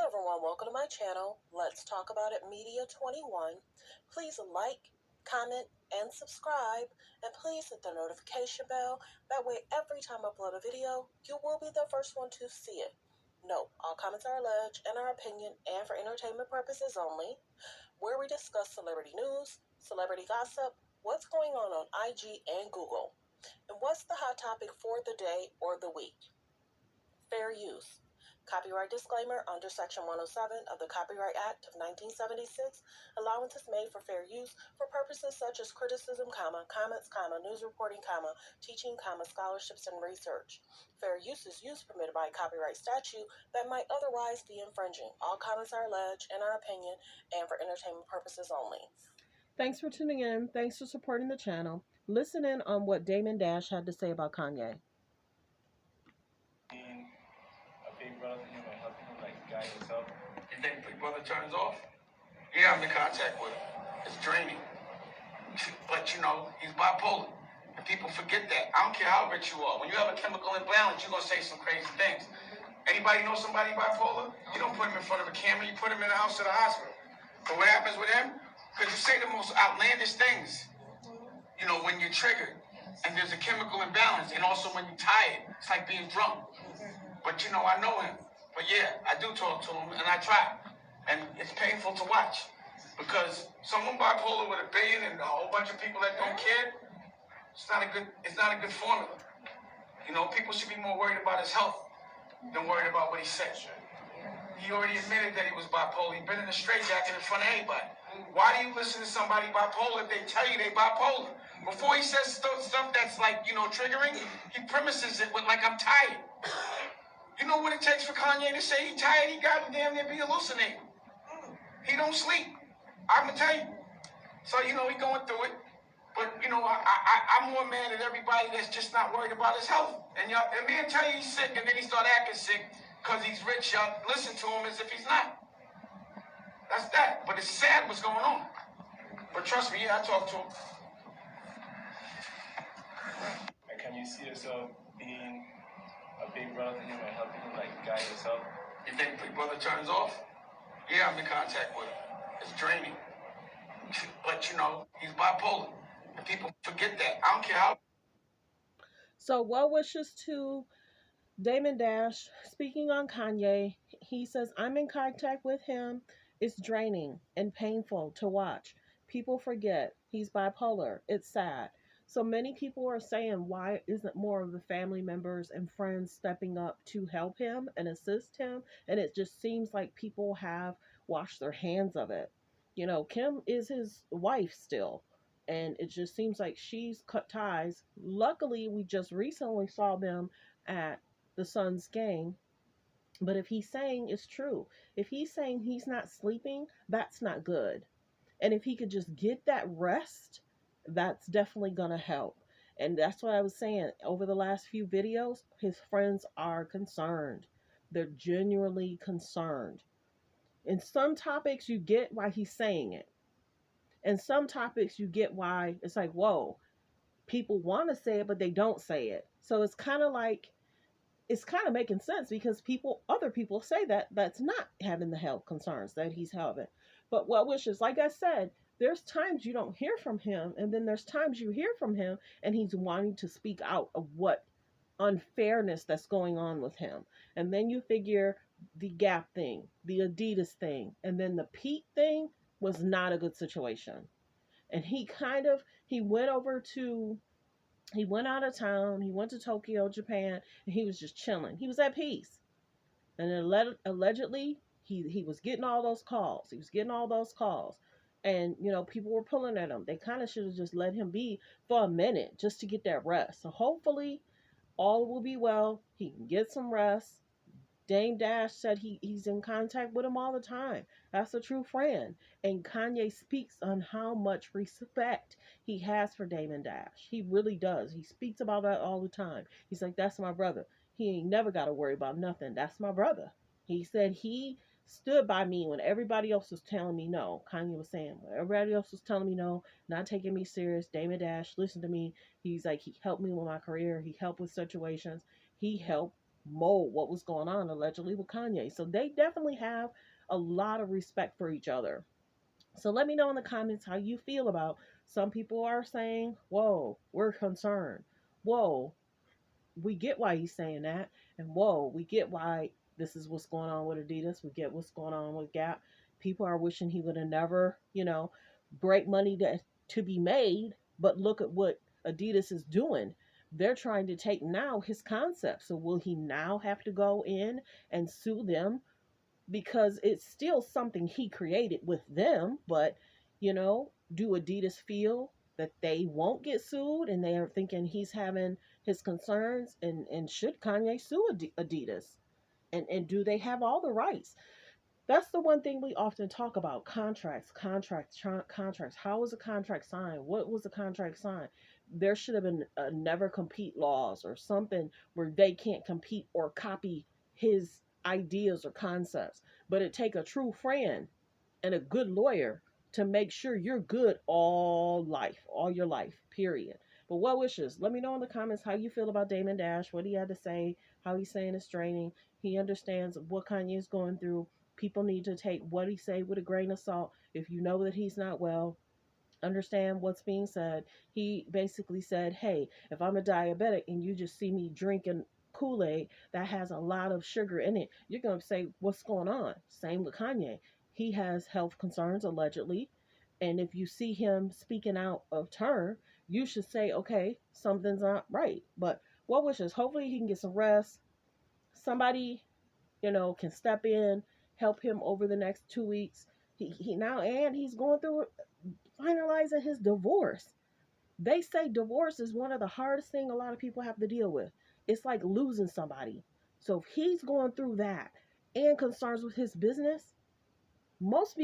everyone, welcome to my channel. Let's talk about it Media 21. Please like, comment, and subscribe, and please hit the notification bell. That way every time I upload a video, you will be the first one to see it. Note, all comments are alleged and our opinion and for entertainment purposes only, where we discuss celebrity news, celebrity gossip, what's going on IG and Google, and what's the hot topic for the day or the week. Fair use. Copyright disclaimer under Section 107 of the Copyright Act of 1976. Allowance is made for fair use for purposes such as criticism, comments, news reporting, teaching, scholarships, and research. Fair use is use permitted by copyright statute that might otherwise be infringing. All comments are alleged in our opinion and for entertainment purposes only. Thanks for tuning in. Thanks for supporting the channel. Listen in on what Damon Dash had to say about Kanye. Big brother, helping him guide himself. You think Big Brother turns off? Yeah, I'm in contact with him. It's draining. But he's bipolar. And people forget that. I don't care how rich you are. When you have a chemical imbalance, you're gonna say some crazy things. Anybody know somebody bipolar? You don't put him in front of a camera, you put him in the house or the hospital. But what happens with him? Because you say the most outlandish things, when you're triggered. And there's a chemical imbalance. And also when you're tired, it's like being drunk. But I know him. But yeah, I do talk to him and I try. And it's painful to watch. Because someone bipolar with $1 billion and a whole bunch of people that don't care, it's not a good formula. People should be more worried about his health than worried about what he said. He already admitted that he was bipolar. He's been in a straitjacket in front of everybody. Why do you listen to somebody bipolar if they tell you they bipolar? Before he says stuff that's triggering, he premises it with I'm tired. You know what it takes for Kanye to say he's tired? He got to damn near be hallucinating. He don't sleep. I'm going to tell you. So, he going through it. But, I'm more mad at everybody that's just not worried about his health. And man tell you he's sick and then he start acting sick because he's rich. Y'all listen to him as if he's not. That's that. But it's sad what's going on. But trust me, I talk to him. And can you see yourself being a big brother to him and helping him guide himself? You think Big Brother turns off? Yeah, I'm in contact with him. It's draining. But he's bipolar. And people forget that. I don't care how. So well wishes to Damon Dash. Speaking on Kanye, he says, I'm in contact with him. It's draining and painful to watch. People forget he's bipolar. It's sad. So many people are saying, why isn't more of the family members and friends stepping up to help him and assist him? And it just seems like people have washed their hands of it. Kim is his wife still. And it just seems like she's cut ties. Luckily, we just recently saw them at the Suns game. But if he's saying it's true, if he's saying he's not sleeping, that's not good. And if he could just get that rest, that's definitely going to help. And that's what I was saying. Over the last few videos, his friends are concerned. They're genuinely concerned. In some topics, you get why he's saying it. And some topics, you get why it's like, whoa, people want to say it, but they don't say it. So it's kind of making sense because other people say that that's not having the health concerns that he's having. But well wishes, like I said, there's times you don't hear from him, and then there's times you hear from him and he's wanting to speak out of what unfairness that's going on with him. And then you figure the Gap thing, the Adidas thing, and then the Pete thing was not a good situation. And he went out of town, he went to Tokyo, Japan, and he was just chilling. He was at peace. And then allegedly, he was getting all those calls. And, people were pulling at him. They kind of should have just let him be for a minute just to get that rest. So hopefully all will be well. He can get some rest. Dame Dash said he's in contact with him all the time. That's a true friend. And Kanye speaks on how much respect he has for Damon Dash. He really does. He speaks about that all the time. He's like, that's my brother. He ain't never got to worry about nothing. That's my brother. He said he stood by me when everybody else was telling me no. Kanye was saying, when everybody else was telling me no, not taking me serious, Damon Dash listened to me. He's like, he helped me with my career. He helped with situations. He helped mold what was going on allegedly with Kanye. So they definitely have a lot of respect for each other. So let me know in the comments how you feel about, some people are saying, whoa, we're concerned. Whoa, we get why he's saying that. And whoa, we get why this is what's going on with Adidas. We get what's going on with Gap. People are wishing he would have never, great money to be made. But look at what Adidas is doing. They're trying to take now his concept. So will he now have to go in and sue them, because it's still something he created with them? But, do Adidas feel that they won't get sued, and they are thinking he's having his concerns, and should Kanye sue Adidas? And do they have all the rights? That's the one thing we often talk about: contracts. How was a contract signed? What was the contract signed? There should have been never compete laws or something where they can't compete or copy his ideas or concepts. But it take a true friend and a good lawyer to make sure you're good all your life, period. But what wishes? Let me know in the comments how you feel about Damon Dash, what he had to say, how he's saying it's draining. He understands what Kanye is going through. People need to take what he say with a grain of salt. If you know that he's not well, understand what's being said. He basically said, hey, if I'm a diabetic and you just see me drinking Kool-Aid that has a lot of sugar in it, you're going to say, what's going on? Same with Kanye. He has health concerns, allegedly. And if you see him speaking out of turn, you should say, okay, something's not right. But what wishes? Hopefully he can get some rest. Somebody, can step in, help him over the next 2 weeks. He now, and he's going through finalizing his divorce. They say divorce is one of the hardest things a lot of people have to deal with. It's like losing somebody. So if he's going through that and concerns with his business, most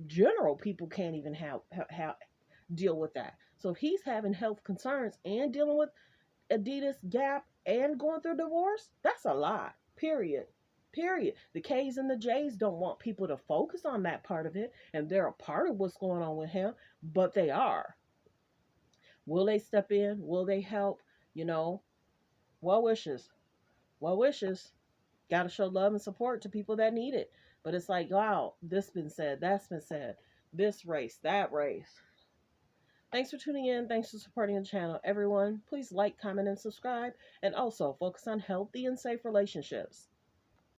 general people can't even have deal with that. So if he's having health concerns and dealing with Adidas, Gap, and going through divorce, that's a lot. Period. Period. The K's and the J's don't want people to focus on that part of it, and they're a part of what's going on with him, but they are. Will they step in? Will they help? You know, well wishes. Well wishes. Got to show love and support to people that need it. But it's like, wow, this been said, that's been said, this race, that race. Thanks for tuning in. Thanks for supporting the channel. Everyone, please like, comment, and subscribe. And also focus on healthy and safe relationships.